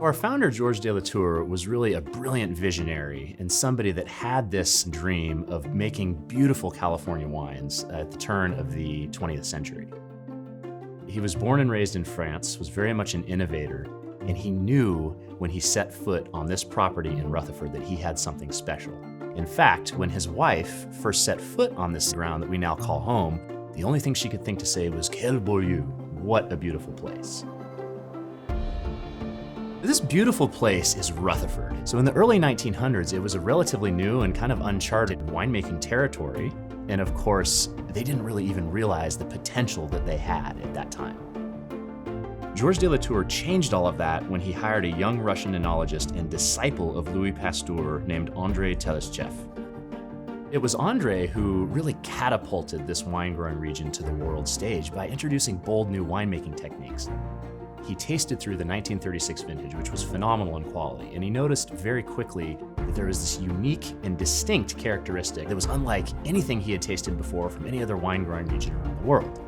Our founder, Georges de Latour, was really a brilliant visionary and somebody that had this dream of making beautiful California wines at the turn of the 20th century. He was born and raised in France, was very much an innovator, and he knew when he set foot on this property in Rutherford that he had something special. In fact, when his wife first set foot on this ground that we now call home, the only thing she could think to say was, "Quel beau lieu," what a beautiful place. This beautiful place is Rutherford. So in the early 1900s, it was a relatively new and kind of uncharted winemaking territory. And of course, they didn't really even realize the potential that they had at that time. Georges de Latour changed all of that when he hired a young Russian enologist and disciple of Louis Pasteur named Andrei Teleschev. It was Andrei who really catapulted this wine-growing region to the world stage by introducing bold new winemaking techniques. He tasted through the 1936 vintage, which was phenomenal in quality, and he noticed very quickly that there was this unique and distinct characteristic that was unlike anything he had tasted before from any other wine-growing region around the world.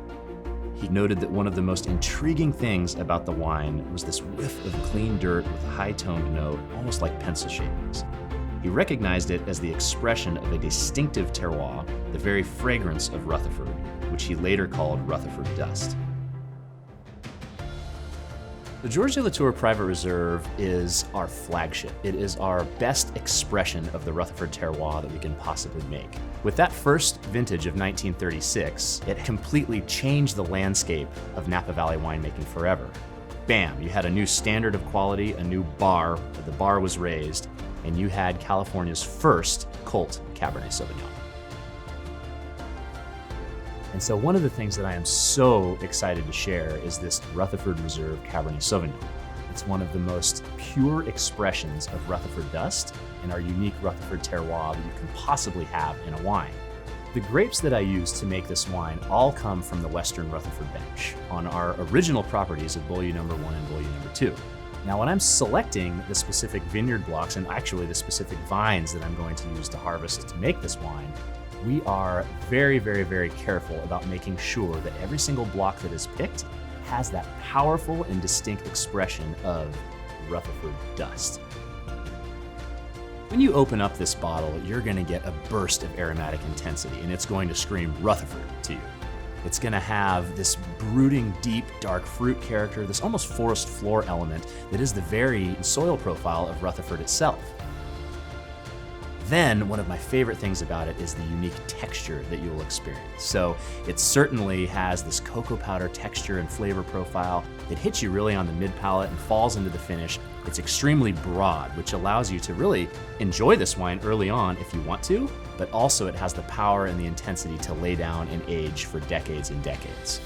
He noted that one of the most intriguing things about the wine was this whiff of clean dirt with a high-toned note, almost like pencil shavings. He recognized it as the expression of a distinctive terroir, the very fragrance of Rutherford, which he later called Rutherford dust. The Georges de Latour Private Reserve is our flagship. It is our best expression of the Rutherford terroir that we can possibly make. With that first vintage of 1936, it completely changed the landscape of Napa Valley winemaking forever. Bam, you had a new standard of quality, a new bar, the bar was raised, and you had California's first cult Cabernet Sauvignon. And so one of the things that I am so excited to share is this Rutherford Reserve Cabernet Sauvignon. It's one of the most pure expressions of Rutherford dust and our unique Rutherford terroir that you can possibly have in a wine. The grapes that I use to make this wine all come from the Western Rutherford bench on our original properties of Beaulieu No. 1 and Beaulieu No. 2. Now, when I'm selecting the specific vineyard blocks and actually the specific vines that I'm going to use to harvest to make this wine, we are very, very, very careful about making sure that every single block that is picked has that powerful and distinct expression of Rutherford dust. When you open up this bottle, you're gonna get a burst of aromatic intensity, and it's going to scream Rutherford to you. It's gonna have this brooding, deep, dark fruit character, this almost forest floor element that is the very soil profile of Rutherford itself. Then, one of my favorite things about it is the unique texture that you will experience. So it certainly has this cocoa powder texture and flavor profile. It hits you really on the mid-palate and falls into the finish. It's extremely broad, which allows you to really enjoy this wine early on if you want to, but also it has the power and the intensity to lay down and age for decades and decades.